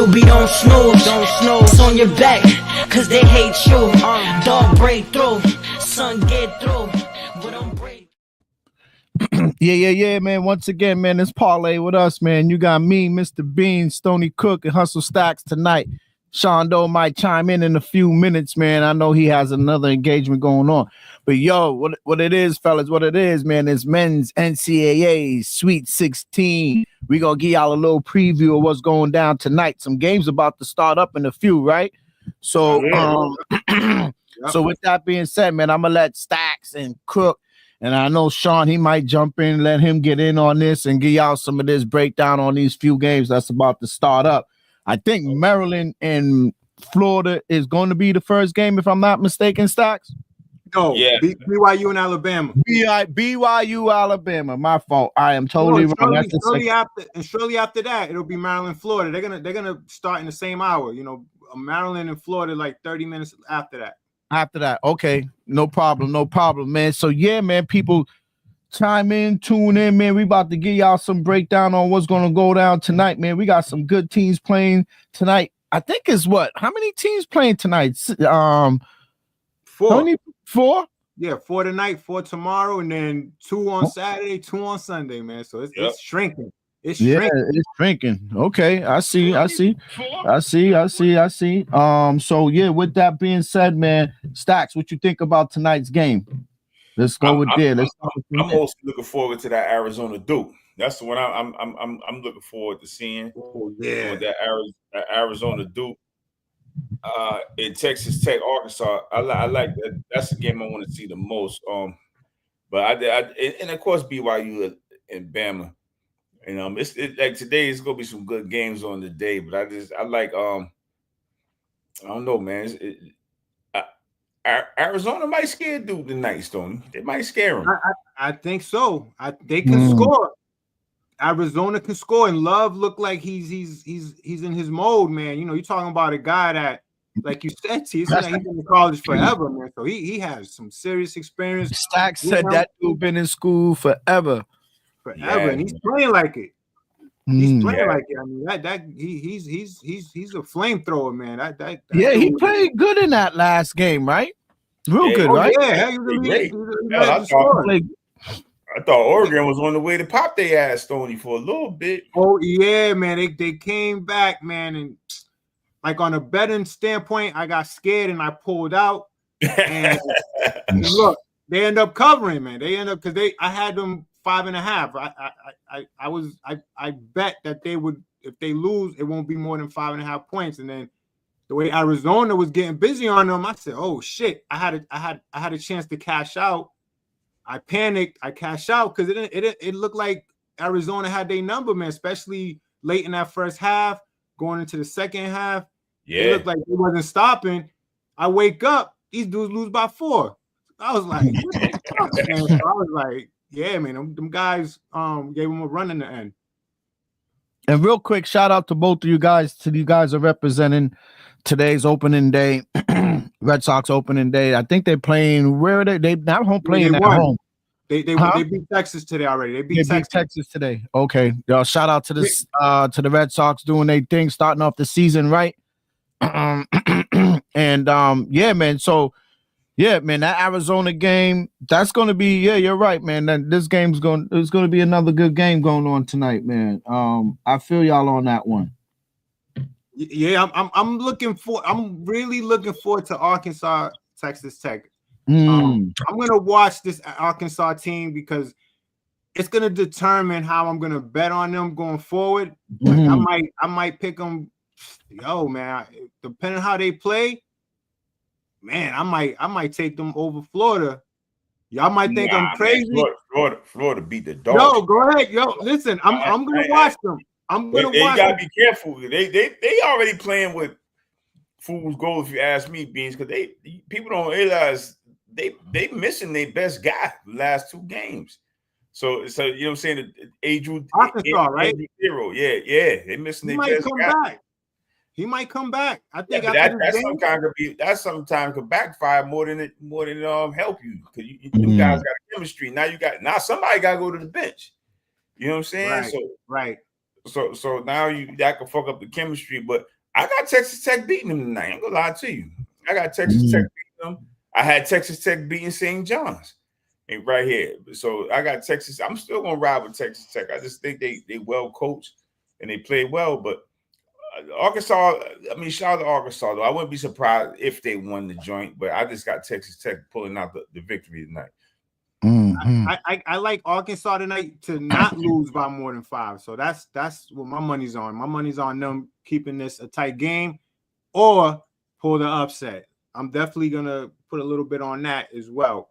QB don't snooze, it's on your back, cause they hate you. Dog break through, son get through, but I'm break. Yeah, man. Once again, man, this parlay with us, man. You got me, Mr. Bean, Stony Cook, and Hustle Stacks tonight. Sean Doe might chime in a few minutes, man. I know he has another engagement going on. But yo, what it is, fellas, what it is, man, is men's NCAA Sweet 16. We gonna give y'all a little preview of what's going down tonight. Some games about to start up in a few, right? So, so with that being said, man, I'm gonna let Stacks and Cook, and I know Sean, he might jump in, let him get in on this and give y'all some of this breakdown on these few games that's about to start up. I think Maryland and Florida is going to be the first game, if I'm not mistaken, Stacks. No, yeah. BYU and Alabama. BYU, Alabama. My fault. I am totally wrong. Shortly after that, it'll be Maryland, Florida. They're gonna start in the same hour. You know, Maryland and Florida like 30 minutes after that. After that, okay, no problem, man. So yeah, man, people chime in, tune in, man. We about to give y'all some breakdown on what's gonna go down tonight, man. We got some good teams playing tonight. I think it's what? How many teams playing tonight? 4. 4? Yeah, 4 tonight, 4 tomorrow, and then 2 on Saturday, 2 on Sunday, man. So it's shrinking. It's shrinking. Okay, I see. So yeah, with that being said, man, Stacks, what you think about tonight's game? Let's go with there. I'm mostly looking forward to that Arizona Duke. That's the one I'm looking forward to seeing. Oh yeah, that Arizona Duke in Texas Tech, Arkansas. I like that. That's the game I want to see the most. But and of course BYU and Bama. And it's like today is gonna be some good games on the day. But I like I don't know, man. Arizona might scare Duke tonight, Stone. They might scare him. I think so. They can score. Arizona can score, and Love look like he's in his mode, man. You know, you're talking about a guy that, like you said, he's been in college forever, man. So he has some serious experience. Stacks said that dude been in school forever, and he's playing like it. He's playing like it. I mean, he's a flamethrower, man. He played good in that last game, right? Real good, right? Yeah, he was I thought Oregon was on the way to pop their ass, Stoney, for a little bit. Oh yeah, man. They came back, man, and like on a betting standpoint, I got scared and I pulled out. And look, they end up covering, man. They end up because I had them 5.5. I bet that they would, if they lose, it won't be more than 5.5 points. And then the way Arizona was getting busy on them, I said, "Oh shit!" I had a chance to cash out. I panicked. I cashed out because it looked like Arizona had their number, man. Especially late in that first half, going into the second half. Yeah, it looked like it wasn't stopping. I wake up, these dudes lose by 4. I was like, what the fuck, man? So I was like, yeah, man, them guys gave them a run in the end. And real quick, shout out to both of you guys. You guys are representing today's opening day, Red Sox opening day. I think they're playing. Where are they? They're not home playing at home. They beat Texas today already. They beat Texas today. Okay, yo, shout out to this to the Red Sox doing their thing, starting off the season right. Yeah, man. So yeah, man, that Arizona game, that's gonna be, yeah, you're right, man. That this game's it's gonna be another good game going on tonight, man. I feel y'all on that one. Yeah, I'm really looking forward to Arkansas, Texas Tech. I'm gonna watch this Arkansas team because it's gonna determine how I'm gonna bet on them going forward. Like I might pick them. Yo, man, depending on how they play, man, I might take them over Florida. Y'all might think I'm crazy. Florida beat the dogs. Yo, go ahead. Yo, listen, I'm gonna watch them. They gotta be careful. They already playing with fool's gold, if you ask me, Beans, because people don't realize they missing their best guy the last 2 games. So you know what I'm saying? Arkansas, right? Yeah, they missing their best guy. He might come back. I think that sometimes could backfire more than help you, because you guys got chemistry. Now somebody got to go to the bench. You know what I'm saying? Right. So now that can fuck up the chemistry. But I got Texas Tech beating them tonight. I'm gonna lie to you. I got Texas Tech beating them. I had Texas Tech beating St. John's. Right here. So I got Texas. I'm still gonna ride with Texas Tech. I just think they well coached and they played well. But Arkansas, I mean, shout out to Arkansas though. I wouldn't be surprised if they won the joint, but I just got Texas Tech pulling out the victory tonight. I like Arkansas tonight to not lose by more than 5. So that's what my money's on. My money's on them keeping this a tight game or pull the upset. I'm definitely gonna put a little bit on that as well.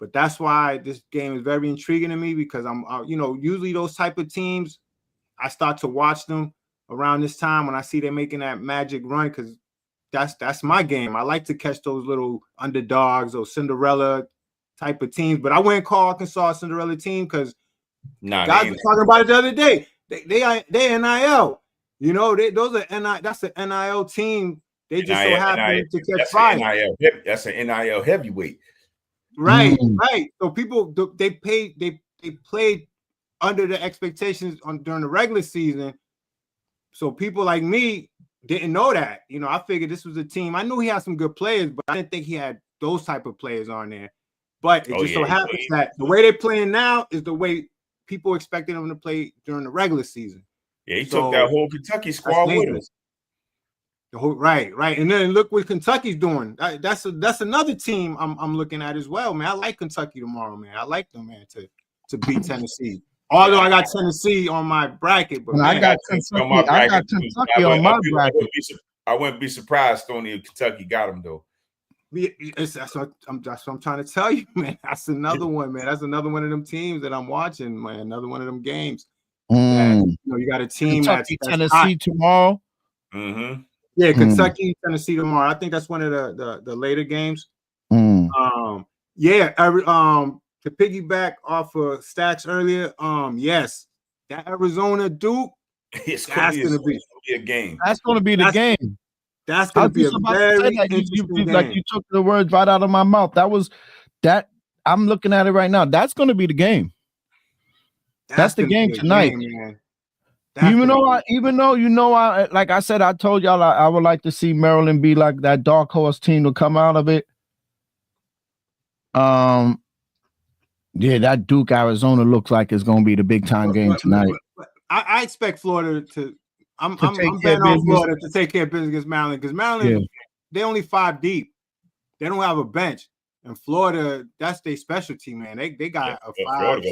But that's why this game is very intriguing to me because I'm, usually those type of teams, I start to watch them around this time when I see they're making that magic run because that's my game. I like to catch those little underdogs or Cinderella type of teams. But I wouldn't call Arkansas a Cinderella team because guys were talking about it the other day. They NIL. Those are that's an NIL team. They just so happen to catch fire. That's an NIL heavyweight. Right. So people they played under the expectations during the regular season. So people like me didn't know that. I figured this was a team. I knew he had some good players, but I didn't think he had those type of players on there. But it so happens that the way they're playing now is the way people expected them to play during the regular season. Yeah, he took that whole Kentucky squad with him. Right, and then look what Kentucky's doing. That's another team I'm looking at as well, man. I like Kentucky tomorrow, man. I like them, man, to beat Tennessee. Although I got Tennessee on my bracket, but I got Kentucky on my bracket. I wouldn't be surprised, Tony, if Kentucky got them though. That's what I'm trying to tell you, man. That's another one, man. That's another one of them teams that I'm watching, man. Another one of them games. That, you got a team Kentucky, that's Tennessee hot. Tomorrow. Mm-hmm. Yeah, Kentucky, Tennessee tomorrow. I think that's one of the later games. To piggyback off of Stacks earlier, yes, that Arizona Duke, that's gonna be a game. That's gonna be the game. That's gonna be a very interesting game. Like you took the words right out of my mouth. That I'm looking at it right now. That's gonna be the game. That's the game tonight. Man. Even though like I said, I told y'all I would like to see Maryland be like that dark horse team to come out of it. Yeah, that Duke Arizona looks like it's gonna be the big time game tonight. I expect Florida to. I'm betting on Florida to take care of business against Maryland because Maryland they're only 5 deep. They don't have a bench. And Florida, that's their specialty, man. They got a 5.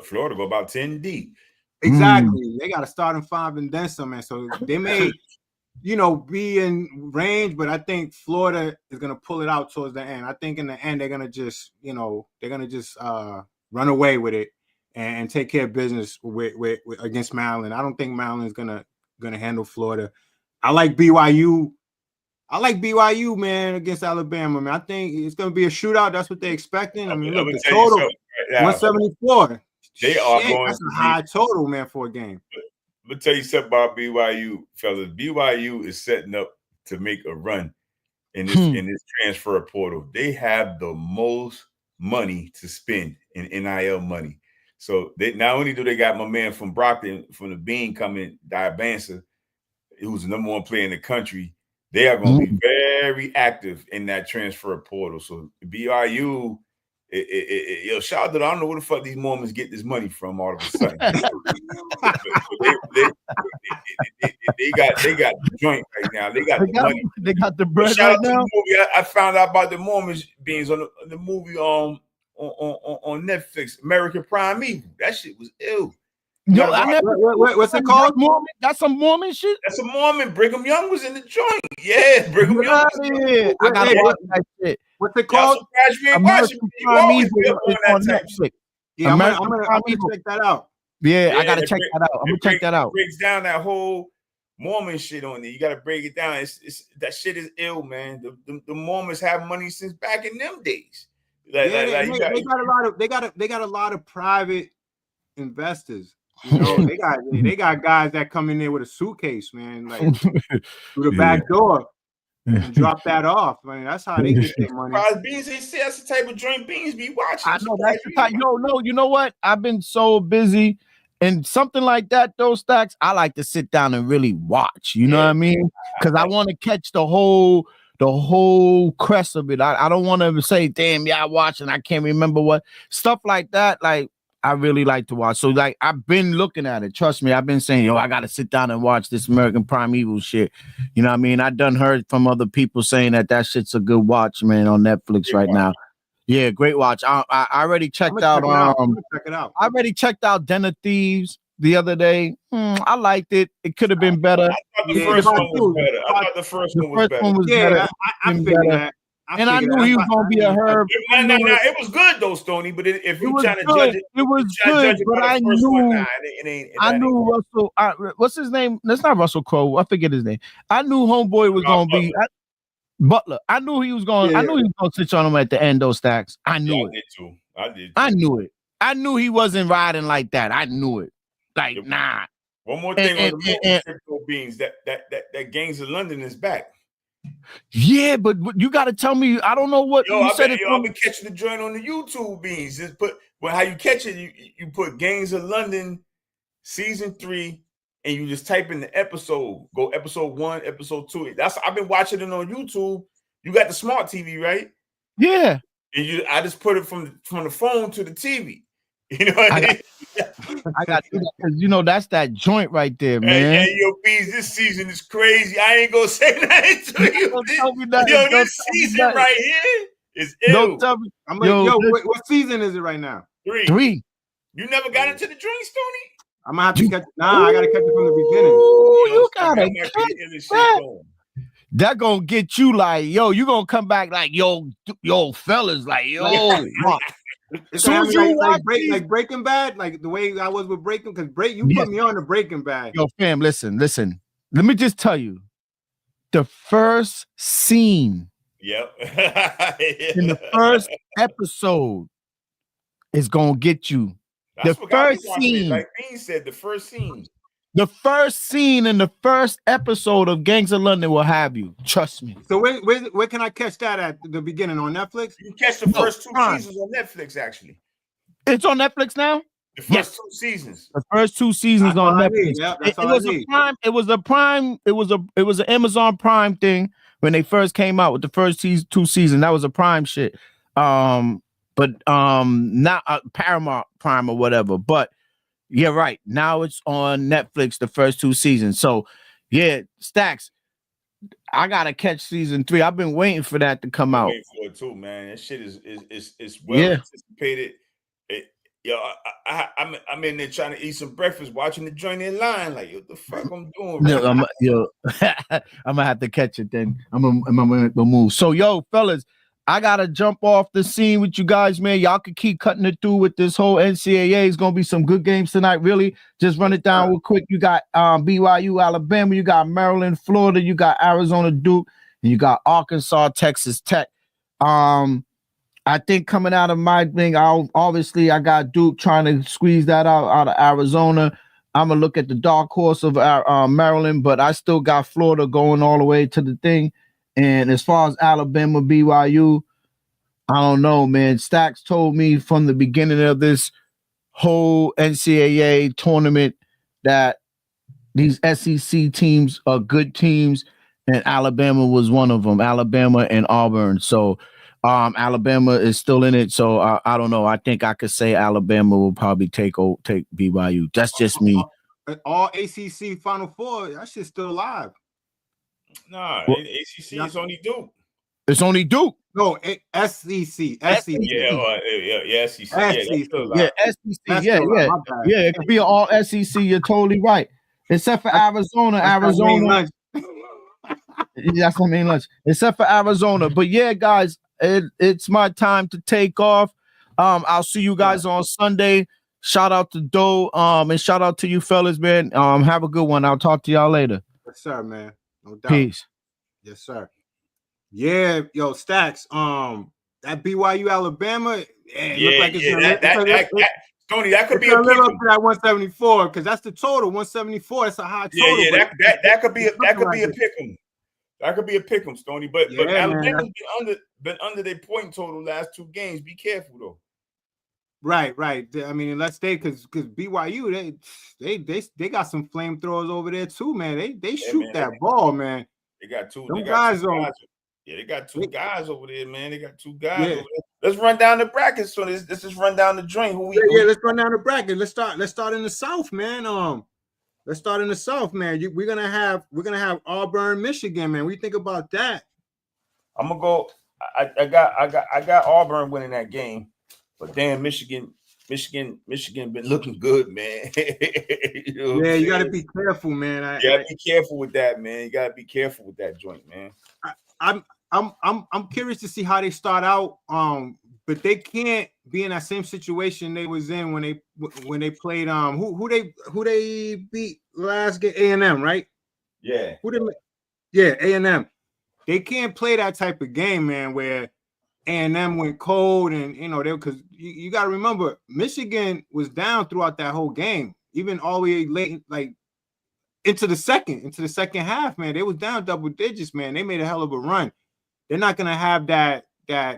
Florida go about 10 deep. Exactly. They got a starting 5 and then some, man. So they may, be in range, but I think Florida is gonna pull it out towards the end. I think in the end they're gonna just, run away with it and take care of business with against Maryland. I don't think Maryland's gonna handle Florida. I like BYU. Man, against Alabama, man. I think it's gonna be a shootout. That's what they're expecting. I mean, look, the total 174. They are going. That's a high total, man, for a game. Let me tell you something about BYU, fellas. BYU is setting up to make a run in this transfer portal. They have the most money to spend in NIL money. So they not only do they got my man from Brockton, from the Bean coming, Diabansa, who's the number 1 player in the country. They are going to be very active in that transfer portal. So BYU, shout out that I don't know where the fuck these Mormons get this money from all of a sudden. they got the joint right now. They got the money. They got the bread right now. I found out about the Mormons beings on the movie on Netflix, American Prime Evil. That shit was ill. What's it called? Mormon? That's some Mormon shit. That's a Mormon. Brigham Young was in the joint. Yeah, Brigham Young. I gotta watch that shit. What's it called? American Prime Evil on Netflix. Yeah, I'm gonna check that out. Yeah, I gotta check that out. I'm gonna check that out. Breaks down that whole Mormon shit on there. You gotta break it down. It's that shit is ill, man. The Mormons have money since back in them days. They got a lot of private investors. They got guys that come in there with a suitcase, man, like through the back door and drop that off. I mean, that's how they get their money. Beans, that's the type of drink Beans be watching. I know that's the type. No, you know what? I've been so busy And something like that, those Stacks, I like to sit down and really watch. You know what I mean? Because I want to catch the whole crest of it. I don't want to say, damn, yeah, I watched and I can't remember what stuff like that. Like, I really like to watch. So, like, I've been looking at it. Trust me, I've been saying, yo, I got to sit down and watch this American Primeval shit. You know what I mean? I done heard from other people saying that shit's a good watch, man, on Netflix right now. Yeah, great watch. I already checked out. Check it out. I already checked out Den of Thieves the other day. I liked it. It could have been better. I thought the first one was better. I thought the first one was better. Yeah, I figured that. And I knew he was gonna be a herb. No, it was good though, Stoney. But if you're trying to judge it, it was good. But I knew Russell. What's his name? That's not Russell Crowe. I forget his name. I knew Homeboy was gonna be Butler. I knew he was going. I knew he was gonna switch on him at the end. Those Stacks. I knew it. I did too. I knew it. I knew he wasn't riding like that. I knew it. Like, nah. One more thing on the crypto beans. That Gangs of London is back. Yeah, but you got to tell me. I don't know what you said. I've been catching the joint on the YouTube beans. Just how you catch it. You put Gangs of London season 3, and you just type in the episode. Go episode 1, episode 2. I've been watching it on YouTube. You got the smart TV, right? Yeah. And I just put it from the phone to the TV. You know what I mean? I got because that's that joint right there, man. Hey, yo, Beans, this season is crazy. I ain't gonna say nothing to you. Don't tell me that. Yo, this season right here is ill. Don't tell me. What season is it right now? 3. You never got into the drink, Stoney? I'm gonna have to catch. I gotta catch it from the beginning. You gotta catch that. That gonna get you like, yo, you gonna come back like, yo, fellas, like, yo. So like Breaking Bad, like the way I was with Breaking, because you put me on to Breaking Bad. Yo, fam, listen. Let me just tell you, the first scene, in the first episode, is gonna get you. That's the first scene, like Bean said, the first scene. The first scene in the first episode of Gangs of London will have you. Trust me. So where can I catch that at the beginning? On Netflix? You can catch the first 2 seasons on Netflix, actually. It's on Netflix now? The first 2 seasons. The first 2 seasons on Netflix. It was an Amazon Prime thing when they first came out with the first 2 seasons. That was a Prime shit. But not Paramount Prime or whatever. But yeah, right. Now it's on Netflix, the first 2 seasons. So, yeah, Stacks, I gotta catch season 3. I've been waiting for that to come out. Waiting for it too, man. That shit is well anticipated. I'm in there trying to eat some breakfast, watching the joint in line. Like, what the fuck I'm doing? Right? I'm gonna have to catch it then. I'm gonna move. So, yo, fellas, I gotta jump off the scene with you guys, man. Y'all can keep cutting it through with this whole NCAA. It's gonna be some good games tonight. Really, just run it down real quick. You got BYU, Alabama. You got Maryland, Florida. You got Arizona, Duke, and you got Arkansas, Texas Tech. I think coming out of my thing, I got Duke trying to squeeze that out of Arizona. I'm gonna look at the dark horse of Maryland, but I still got Florida going all the way to the thing. And as far as Alabama, BYU, I don't know, man. Stacks told me from the beginning of this whole NCAA tournament that these SEC teams are good teams, and Alabama was one of them. Alabama and Auburn. So Alabama is still in it. So I don't know. I think I could say Alabama will probably take BYU. That's just me. All ACC Final Four, that shit's still alive. Nah, ACC is only Duke. It's only Duke. No, SEC. Yeah, SEC. Yeah, SEC. Yeah, it could be all SEC. You're totally right. Except for Arizona. That's what I mean, lunch. Except for Arizona. But yeah, guys, it's my time to take off. I'll see you guys on Sunday. Shout out to Doe. And shout out to you fellas, man. Have a good one. I'll talk to y'all later. Yes, sir, man. No doubt. Peace. Yes, sir. Yeah, yo, Stacks. That BYU Alabama. Tony, that could be a pick 'em. That 174 because that's the total. 174. That's a high total. Yeah, that could be a pick 'em. That could be a pick 'em, Stoney. But Alabama's been under their point total last 2 games. Be careful though. Right. I mean, let's stay because BYU they got some flamethrowers over there too, man. They Yeah, shoot man. that ball, man. They got two. Them They got guys two are guys. Yeah, they got two guys over there, man. They got two guys yeah. over there. Let's run down the brackets. So let's just run down the joint. Yeah, let's run down the bracket. Let's start in the South, man. Let's start in the South, man. We're gonna have Auburn, Michigan, man. What do you think about that? I'm gonna go. I got Auburn winning that game, but damn, Michigan been looking good, man. You know yeah, you got to be careful, man. You gotta be careful with that, man. You gotta be careful with that joint, man. I'm curious to see how they start out. But they can't be in that same situation they was in when they played who they beat last game, A&M, right? Yeah. A&M. They can't play that type of game, man, where A&M went cold and because you got to remember Michigan was down throughout that whole game, even all the way late, like into the second half, man. They was down double digits, man. They made a hell of a run. They're not gonna have that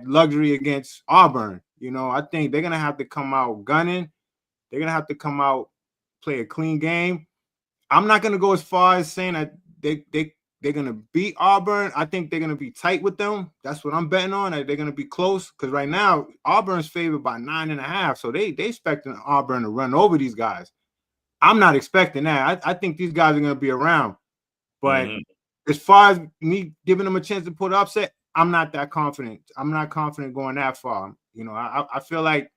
luxury against Auburn. I think they're gonna have to come out gunning. They're gonna have to come out, play a clean game. I'm not gonna go as far as saying that they're gonna beat Auburn. I think they're gonna be tight with them. That's what I'm betting on. That they're gonna be close because right now Auburn's favored by 9.5. So they expecting Auburn to run over these guys. I'm not expecting that. I think these guys are gonna be around. But as far as me giving them a chance to pull the upset, I'm not that confident. I'm not confident going that far. I feel like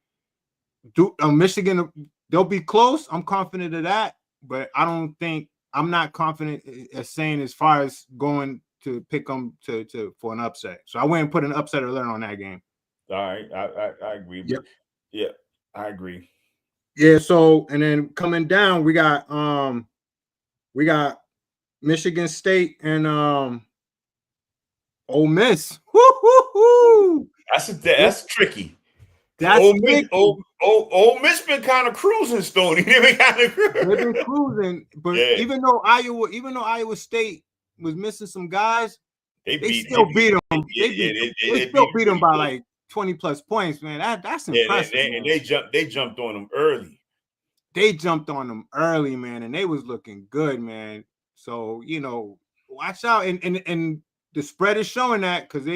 Michigan, they'll be close. I'm confident of that, but I'm not confident as saying as far as going to pick them for an upset. So I went and put an upset alert on that game. All right, I agree. Yep. Yeah, I agree. Yeah. So and then coming down, we got Michigan State and Ole Miss. Woo-hoo-hoo. That's tricky. That's tricky. Ole Miss been kind of cruising, Stoney. They've been cruising, but even though Iowa State was missing some guys, they still beat them. They still beat them by like 20 plus points, man. That's impressive. They jumped on them early. They jumped on them early, man, and they was looking good, man. So watch out, and the spread is showing that because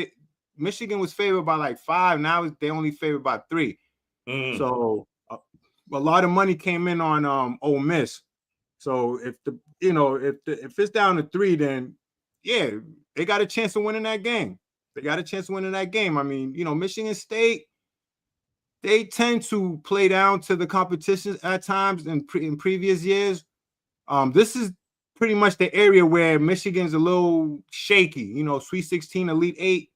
Michigan was favored by like 5. Now they only favored by 3. So a lot of money came in on Ole Miss. So if it's down to 3, then yeah, they got a chance of winning that game. I mean, Michigan State, they tend to play down to the competition at times in previous years. This is pretty much the area where Michigan's a little shaky. Sweet 16, Elite 8.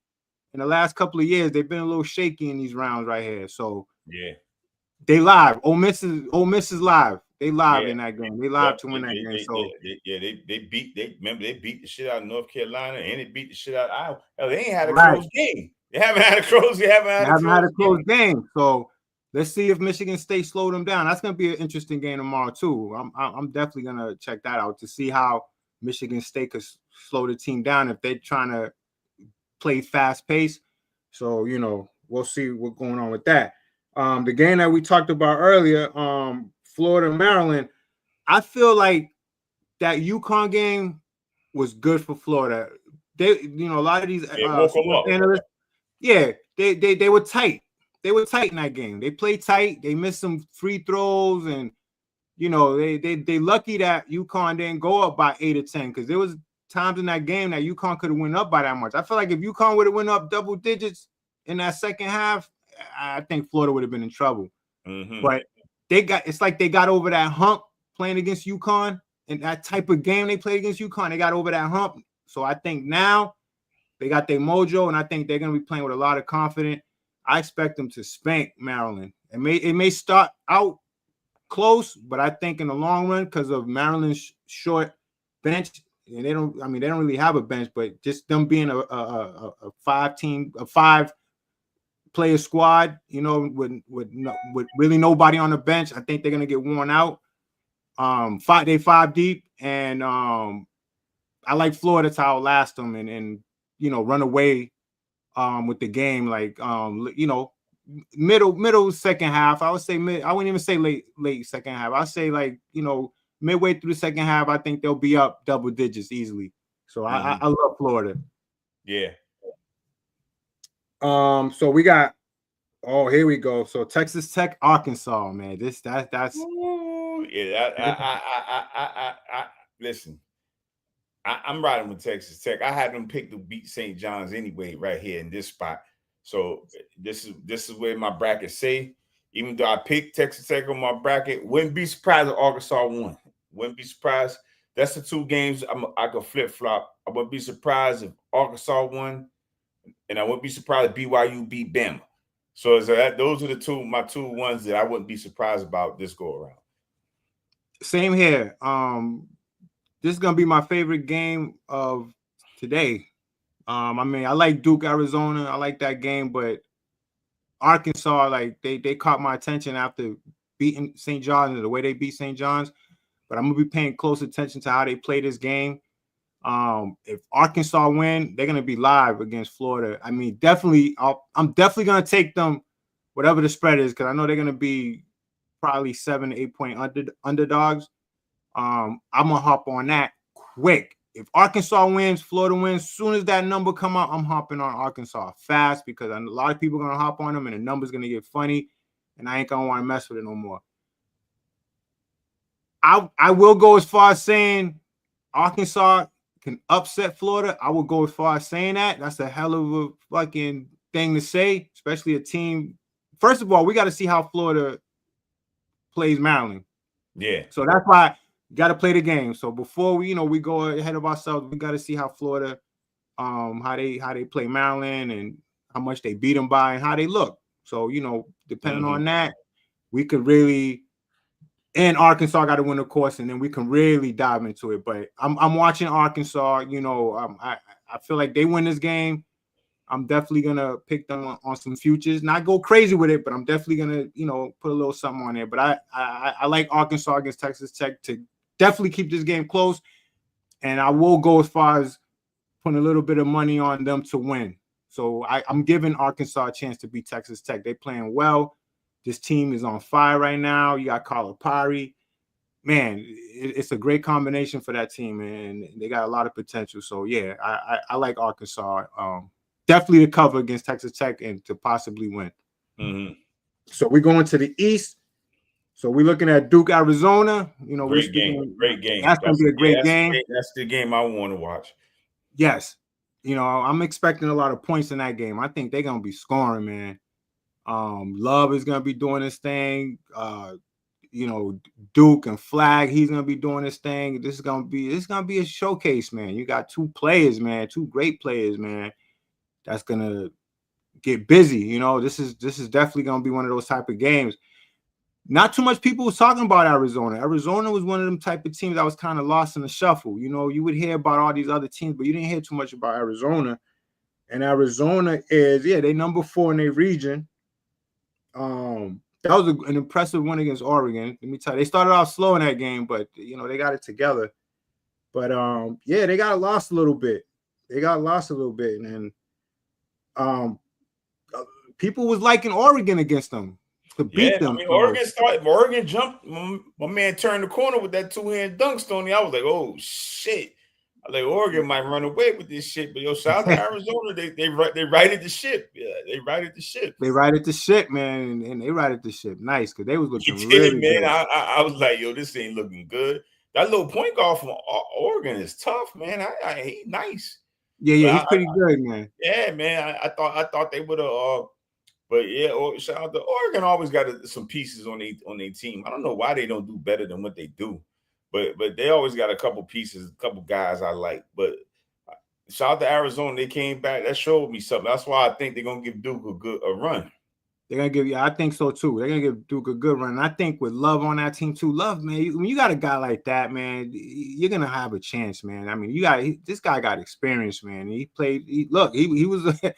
In the last couple of years, they've been a little shaky in these rounds right here. So yeah, they live. Ole Miss is live. They live in that game. They live to win that game. They beat the shit out of North Carolina and they beat the shit out of Iowa. Hell, they ain't had a close game. They haven't had a close game. So let's see if Michigan State slow them down. That's gonna be an interesting game tomorrow too. I'm definitely gonna check that out to see how Michigan State could slow the team down if they're trying to play fast pace. So we'll see what's going on with that. The game that we talked about earlier, Florida, Maryland, I feel like that UConn game was good for Florida. They, a lot of these analysts, they were tight. They were tight in that game. They played tight. They missed some free throws, and they lucky that UConn didn't go up by 8 or 10 because there was times in that game that UConn could have went up by that much. I feel like if UConn would have went up double digits in that second half, I think Florida would have been in trouble. But they got over that hump playing against UConn, and that type of game they played against UConn, they got over that hump. So I think now they got their mojo, and I think they're going to be playing with a lot of confidence. I expect them to spank Maryland. It may start out close, but I think in the long run, because of Maryland's short bench, and they don't really have a bench, but just them being a 5-player squad, with really nobody on the bench, I think they're gonna get worn out. 5 deep, and I like Florida to outlast them and run away with the game, like middle second half. I would say mid. I wouldn't even say late second half. I'd say like, you know, midway through the second half. I think they'll be up double digits easily. So I love Florida. Yeah. So we got. Oh, here we go. So Texas Tech, Arkansas, man. That's. Ooh, yeah. I listen. I'm riding with Texas Tech. I had them pick to beat St. John's anyway, right here in this spot. So this is where my bracket say. Even though I picked Texas Tech on my bracket, wouldn't be surprised if Arkansas won. Wouldn't be surprised. That's the two games I could flip flop. I wouldn't be surprised if Arkansas won, and I wouldn't be surprised if BYU beat Bama. So those are my two ones that I wouldn't be surprised about this go around. Same here. This is gonna be my favorite game of today. I mean, I like Duke, Arizona. I like that game, but Arkansas, like they caught my attention after beating St. John's and the way they beat St. John's. But I'm gonna be paying close attention to how they play this game. If Arkansas win, they're gonna be live against Florida. I mean, definitely, I'm definitely gonna take them, whatever the spread is, because I know they're gonna be probably 7 to 8 point underdogs. I'm gonna hop on that quick. If Arkansas wins, Florida wins, as soon as that number come out, I'm hopping on Arkansas fast because a lot of people are gonna hop on them and the number's gonna get funny, and I ain't gonna want to mess with it no more. I will go as far as saying Arkansas can upset Florida. I will go as far as saying that. That's a hell of a fucking thing to say, especially a team. First of all, we got to see how Florida plays Maryland. Yeah. So that's why you got to play the game. So before we go ahead of ourselves, we got to see how Florida, how they play Maryland and how much they beat them by and how they look. So, depending on that, we could really. And Arkansas got to win, of course, and then we can really dive into it. But I'm watching Arkansas. I feel like they win this game. I'm definitely gonna pick them on some futures. Not go crazy with it, but I'm definitely gonna put a little something on there. But I like Arkansas against Texas Tech to definitely keep this game close, and I will go as far as putting a little bit of money on them to win. So I'm giving Arkansas a chance to beat Texas Tech. They're playing well. This team is on fire right now. You got Calipari. Man, it's a great combination for that team, and they got a lot of potential. So, yeah, I like Arkansas. Definitely to cover against Texas Tech and to possibly win. Mm-hmm. So we're going to the East. So we're looking at Duke, Arizona. Great game. Great game. That's going to be a great game. That's the game I want to watch. Yes. I'm expecting a lot of points in that game. I think they're going to be scoring, man. Love is gonna be doing his thing. Duke and Flag, he's gonna be doing his thing. This is gonna be a showcase, man. You got two great players, man. That's gonna get busy. This is definitely gonna be one of those type of games. Not too much people was talking about Arizona. Arizona was one of them type of teams that was kind of lost in the shuffle. You would hear about all these other teams, but you didn't hear too much about Arizona. And Arizona is, they number 4 in their region. That was an impressive win against Oregon. Let me tell you, they started off slow in that game, but they got it together. But they got lost a little bit. And people was liking Oregon against them to beat them. I mean, Oregon jumped. My man turned the corner with that 2-hand dunk, Stoney. I was like, oh shit. Oregon might run away with this shit, but shout out to Arizona. They righted the ship. Yeah, they righted the ship. They righted the ship, man, and they righted the ship. Nice, because they was looking really man. Good. I was like, this ain't looking good. That little point guard from Oregon is tough, man. He's nice. Yeah, he's pretty good, man. Yeah, man. I thought they would have. But yeah, shout out to Oregon. Always got some pieces on their team. I don't know why they don't do better than what they do. But they always got a couple pieces, a couple guys I like. But shout out to Arizona. They came back. That showed me something. That's why I think they're going to give Duke a run. They're going to give you – I think so too. They're going to give Duke a good run. And I think with Love on that team too, Love, man, when you got a guy like that, man, you're going to have a chance, man. I mean, this guy got experience, man. He played – he was a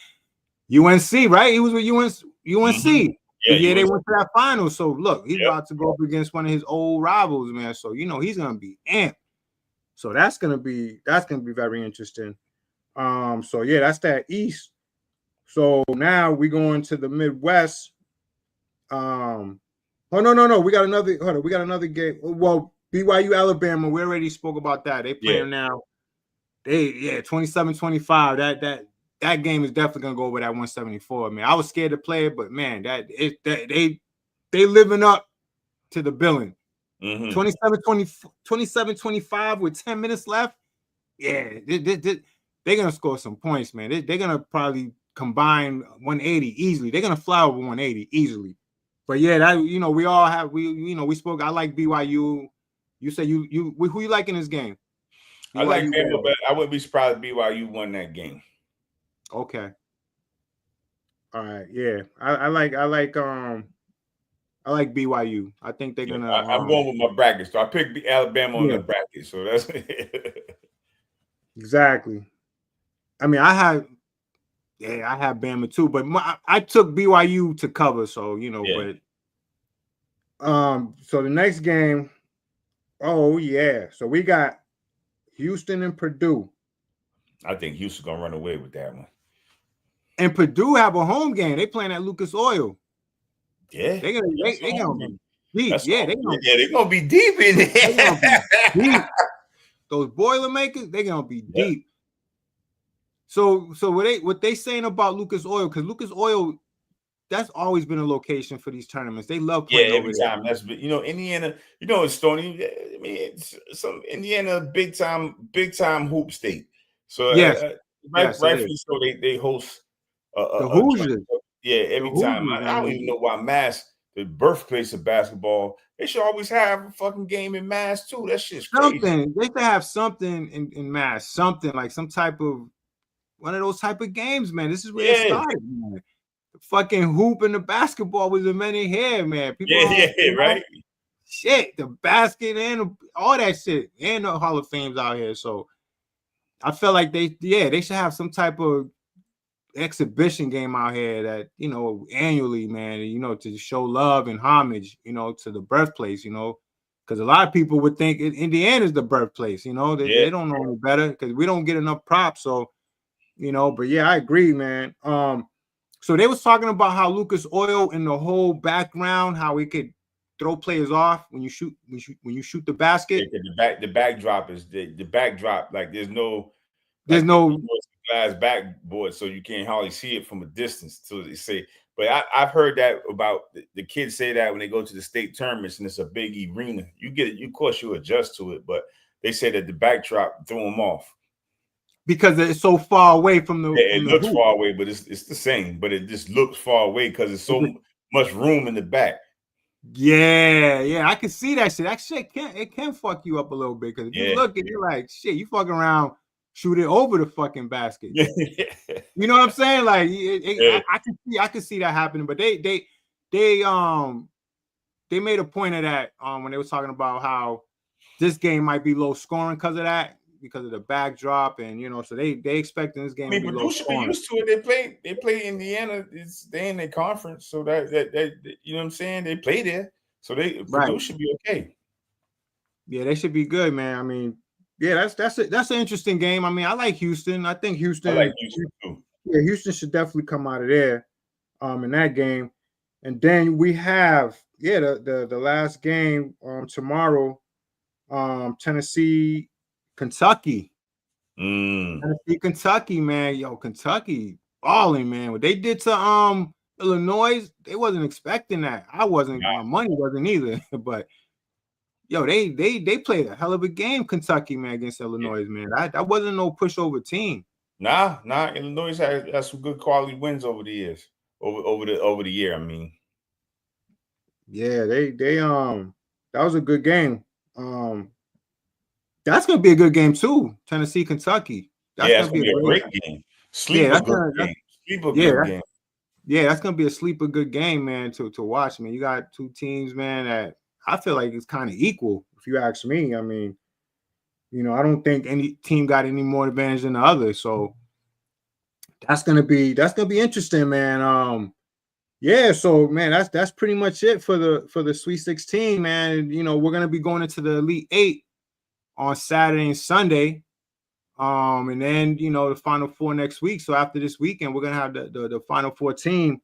UNC, right? He was with UNC. Mm-hmm. Yeah, they went to that final. So look, he's about to go up against one of his old rivals, man. So he's gonna be amped. So that's gonna be very interesting. So yeah, that's that East. So now we go into the Midwest. Oh no. We got another. Hold on, we got another game. Well, BYU Alabama. We already spoke about that. They playing now. 27-25. That game is definitely gonna go over that 174. Man, I was scared to play it, but man, they living up to the billing. 27-25 with 10 minutes left. Yeah, they're gonna score some points, man. They're gonna probably combine 180 easily. They're gonna fly over 180 easily. But yeah, that we all have we spoke. I like BYU. You say who you like in this game? BYU, I like Bama, but I wouldn't be surprised if BYU won that game. Okay. All right. Yeah, I like BYU. I think they're gonna. I'm going with my bracket, so I picked Alabama on the bracket. So that's exactly. I mean, I have Bama too, but I took BYU to cover. So but so the next game. Oh yeah, so we got Houston and Purdue. I think Houston's gonna run away with that one. And Purdue have a home game. They playing at Lucas Oil. Yeah, they're gonna be deep. They're gonna be deep in there. Deep. Those Boilermakers, they're gonna be deep. So what they saying about Lucas Oil? Because Lucas Oil, that's always been a location for these tournaments. They love playing every time. That's Indiana. Stony. I mean, it's some Indiana big time hoop state. So rightfully so, they host the Hoosiers. Every time. I don't even know why Mass, the birthplace of basketball, they should always have a fucking game in Mass too. That shit's crazy. They should have something in Mass, something like some type of one of those type of games, man. This is where it started, man. The fucking hoop and the basketball was invented here, man. People right. Shit, the basket and all that shit, and the Hall of Fame's out here. So I felt like they should have some type of exhibition game out here that annually, man, to show love and homage, to the birthplace, because a lot of people would think Indiana's the birthplace, they don't know any better because we don't get enough props. So, but yeah, I agree, man. So they was talking about how Lucas Oil in the whole background, how we could throw players off when you shoot the basket. The backdrop is the backdrop. Like there's no glass backboard, so you can't hardly see it from a distance. So they say, but I've heard that about the kids say that when they go to the state tournaments and it's a big arena, of course you adjust to it, but they say that the backdrop threw them off because it's so far away from the. It looks far away, but it's the same, but it just looks far away because it's so much room in the back. Yeah, I can see that shit. That shit can fuck you up a little bit because if you look and you're like, shit, you fucking around. Shoot it over the fucking basket. You know what I'm saying? Like I can see that happening. But they made a point of that when they were talking about how this game might be low scoring because of that, because of the backdrop, and so they expecting this game to be low scoring. Be used to it. They play Indiana. They in their conference, so that you know what I'm saying. They play there, so Purdue should be okay. Yeah, they should be good, man. I mean. Yeah, that's an interesting game. I mean, I like Houston. I think Houston. I like Houston too. Yeah, Houston should definitely come out of there, in that game. And then we have the last game tomorrow, Tennessee, Kentucky. Tennessee, Kentucky, man. Yo, Kentucky balling, man. What they did to Illinois, they wasn't expecting that. I wasn't. My money wasn't either, but. Yo, they played a hell of a game, Kentucky, man, against Illinois, man. That wasn't no pushover team. Nah. Illinois has some good quality wins over the years, over the year. I mean, yeah, they that was a good game. That's gonna be a good game too, Tennessee, Kentucky. That's gonna be a great game. Sleeper good game. Yeah, that's gonna be a sleeper good game, man, to watch. Man, you got two teams, man, that. I feel like it's kind of equal, if you ask me. I mean, I don't think any team got any more advantage than the other. So that's gonna be interesting, man. So man, that's pretty much it for the Sweet 16, man. We're gonna be going into the Elite 8 on Saturday and Sunday. And then the Final Four next week. So after this weekend, we're gonna have the Final Four team.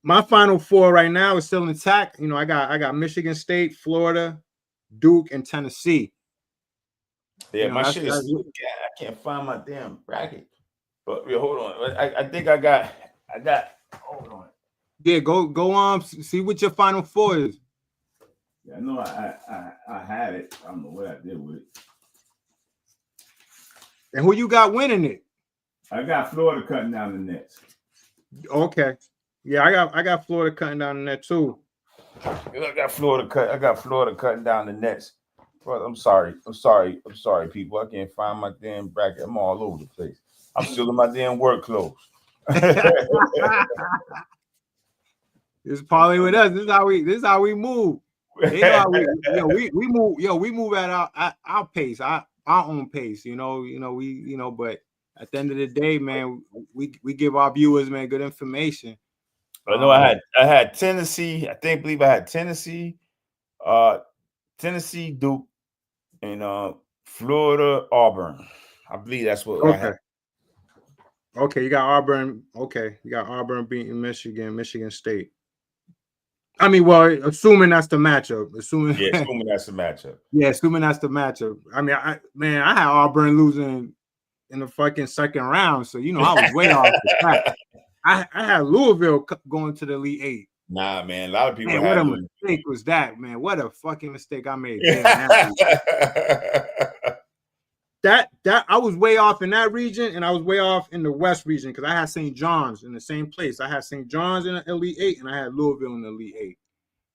my Final Four right now is still intact. You know, I got Michigan State, Florida, Duke, and Tennessee. Yeah, You know, my shit is. Yeah, I can't find my damn bracket. But hold on. I think I got. Hold on. Yeah, go on. See what your Final Four is. Yeah, I know I had it. I don't know what I did with it. And who you got winning it? I got Florida cutting down the nets. Okay. Yeah, I got Florida cutting down the net too. I got Florida cutting down the nets. But I'm sorry, people. I can't find my damn bracket. I'm all over the place. I'm still in my damn work clothes. This parlay with us. This is how we move. They know how we move. We move at our pace, our own pace. But at the end of the day, man, we give our viewers, man, good information. I know I had Tennessee. I believe I had Tennessee, Duke, and Florida, Auburn. I believe that's what I had. Okay, you got Auburn. Okay, you got Auburn beating Michigan State. I mean, well, assuming that's the matchup. Assuming that's the matchup. Yeah, assuming that's the matchup. I mean, I had Auburn losing in the fucking second round, so I was way off the track. I had Louisville going to the Elite Eight. Nah, man, a lot of people had. What a mistake was that, man? What a fucking mistake I made. That I was way off in that region, and I was way off in the West region because I had St. John's in the same place. I had St. John's in the Elite Eight, and I had Louisville in the Elite Eight.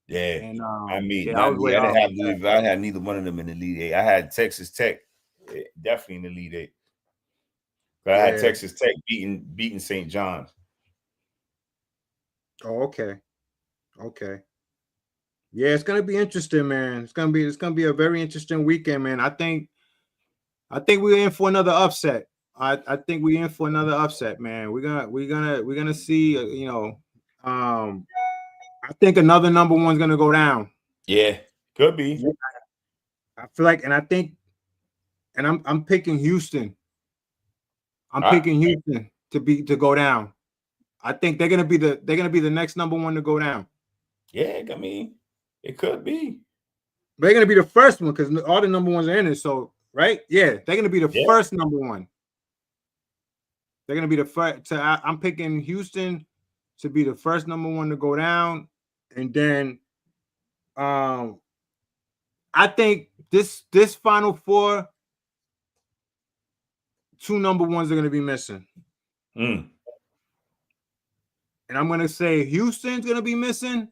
Yeah, and I didn't have Louisville. I had neither one of them in the Elite Eight. I had Texas Tech, definitely in the Elite Eight. But I had Texas Tech beating St. John's. Oh, okay. Yeah, it's gonna be interesting, man. It's gonna be a very interesting weekend, man. I think we're in for another upset. I think we're in for another upset, man. We're gonna see. I think another number one's gonna go down. Yeah, could be. I feel like, and I think, and I'm picking Houston. I'm picking Houston to go down. I think they're gonna be the next number one to go down. Yeah, I mean, it could be. They're gonna be the first one because all the number ones are in it. So, right? Yeah, they're gonna be the first number one. They're gonna be the first. I'm picking Houston to be the first number one to go down, and then, I think this Final Four, 2 number ones are gonna be missing. And I'm gonna say Houston's gonna be missing,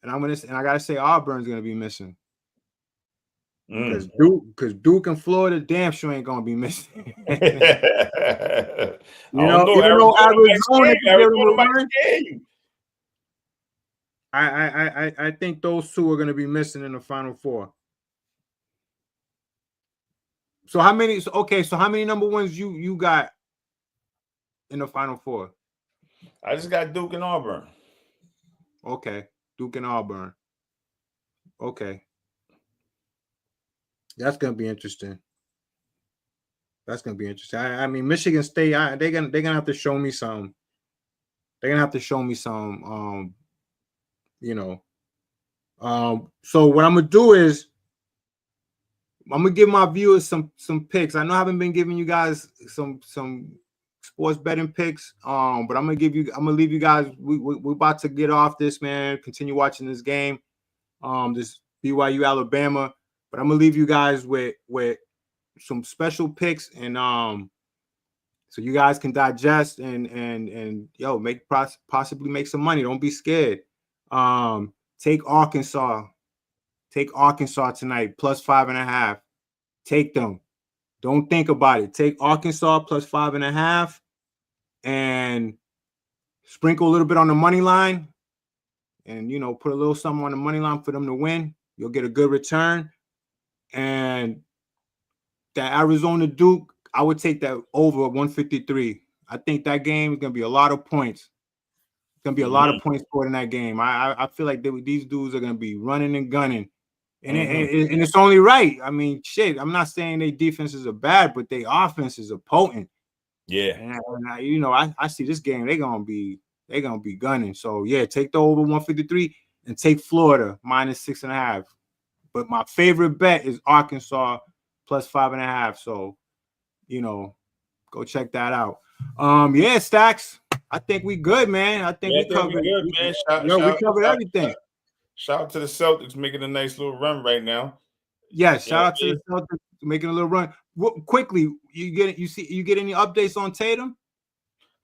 and I gotta say Auburn's gonna be missing. Because Duke and Florida damn sure ain't gonna be missing. I think those 2 are gonna be missing in the Final Four. So how many? So how many number ones you got in the Final Four? I just got Duke and Auburn. Okay, Duke and Auburn. Okay. That's gonna be interesting. I mean, Michigan State. They're gonna have to show me some. They're gonna have to show me some. So what I'm gonna do is I'm gonna give my viewers some picks. I know I haven't been giving you guys some sports betting picks. But I'm gonna leave you guys. We're about to get off this, man. Continue watching this game. This BYU Alabama. But I'm gonna leave you guys with some special picks, and so you guys can digest and possibly make some money. Don't be scared. Take Arkansas. Take Arkansas tonight, +5.5. Take them. Don't think about it. Take Arkansas +5.5, and sprinkle a little bit on the money line, and put a little something on the money line for them to win. You'll get a good return. And that Arizona Duke, I would take that over 153. I think that game is going to be a lot of points. It's going to be a lot of points scored in that game. I feel like these dudes are going to be running and gunning. And, and it's only right. I mean, shit, I'm not saying their defenses are bad, but their offenses are potent. Yeah. And I see this game, they're going to they're gonna be gunning. So yeah, take the over 153 and take Florida -6.5. But my favorite bet is Arkansas +5.5. So, you know, go check that out. Yeah, Stacks. I think we good, man. I think we covered good, man. we covered everything. Shout out to the Celtics making a nice little run right now. Yes, shout out to the Celtics making a little run. Quickly, you get any updates on Tatum?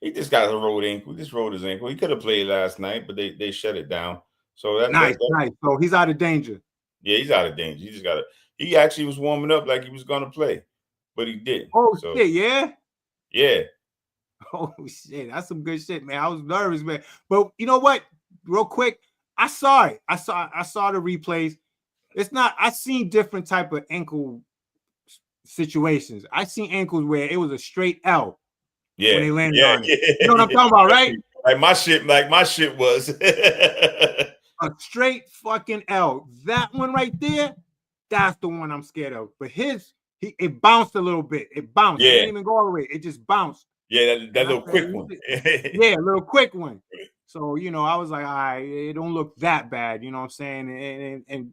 He just got a rolled ankle. He just rolled his ankle. He could have played last night, but they shut it down. So that's nice. So he's out of danger. Yeah, he's out of danger. He just got he actually was warming up like he was gonna play, but he didn't. Oh shit, yeah. Yeah. Oh shit, that's some good shit, man. I was nervous, man. But you know what? Real quick, I saw it. I saw the replays. It's not. I seen different type of ankle situations. I seen ankles where it was a straight L. Yeah, when they landed on it. You know what I'm talking about, right? Like my shit was a straight fucking L. That one right there, that's the one I'm scared of. But it bounced a little bit. It bounced. Yeah. It didn't even go all the way. It just bounced. Yeah, that little quick one. Yeah, a little quick one. So, you know, I was like, all right, it don't look that bad. You know what I'm saying? And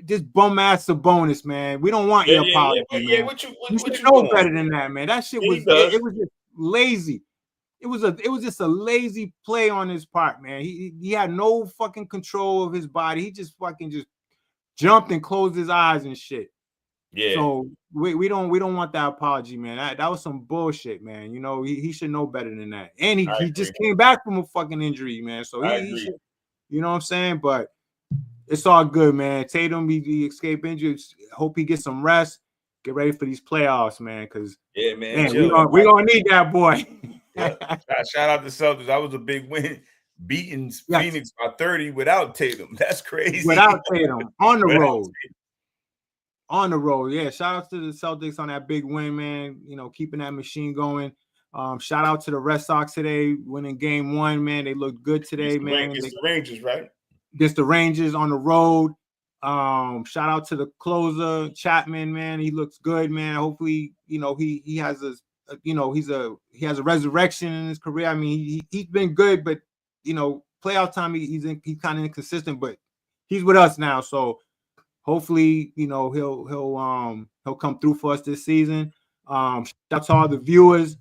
just bum ass Sabonis, man. We don't want your apology, man. Yeah, you should know better than that, man. That shit was it was just lazy. It was just a lazy play on his part, man. He had no fucking control of his body. He just fucking just jumped and closed his eyes and shit. Yeah. So we don't want that apology, man. That was some bullshit, man. You know, he should know better than that. And he just came back from a fucking injury, man. So he should, you know what I'm saying? But it's all good, man. Tatum, he escaped injury. Hope he gets some rest. Get ready for these playoffs, man. Because man, we're gonna need that boy. Yeah. Shout out to Celtics. That was a big win, beating Phoenix by 30 without Tatum. That's crazy. Without Tatum on the road. On the road, yeah. Shout out to the Celtics on that big win, man. You know, keeping that machine going. Shout out to the Red Sox today, winning Game 1, man. They looked good today, man. It's the Rangers, right? Against the Rangers on the road. Shout out to the closer Chapman, man. He looks good, man. Hopefully, you know, he has he has a resurrection in his career. I mean, he's been good, but you know, playoff time he's kind of inconsistent, but he's with us now, so hopefully, you know, he'll come through for us this season. Shout out to all the viewers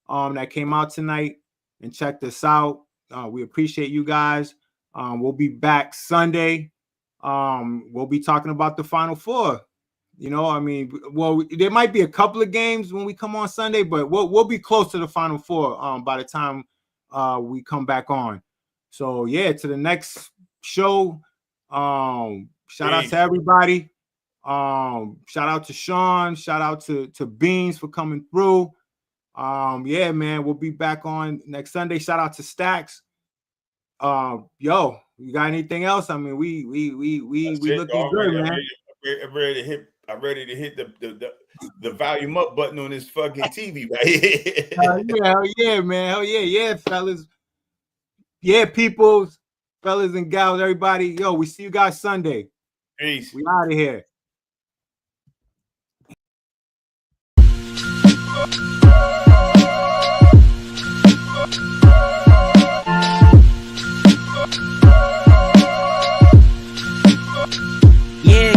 that came out tonight and checked us out. We appreciate you guys. We'll be back Sunday. We'll be talking about the Final Four. You know, I mean, well, there might be a couple of games when we come on Sunday, but we'll be close to the Final Four by the time we come back on. So yeah, to the next show. Shout out to everybody. Shout out to Sean. Shout out to Beans for coming through. Yeah, man, we'll be back on next Sunday. Shout out to Stacks. Yo, you got anything else? I mean, we looking good, man. I'm ready to hit the volume up button on this fucking TV right here. Hell yeah, man. Hell yeah, fellas. Yeah, peoples, fellas and gals, everybody. Yo, we see you guys Sunday. Peace. We out of here.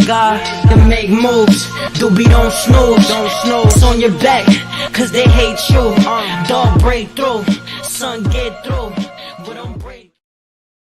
God to make moves. Doobie don't snooze. It's on your back, cause they hate you. Dog break through, son get through.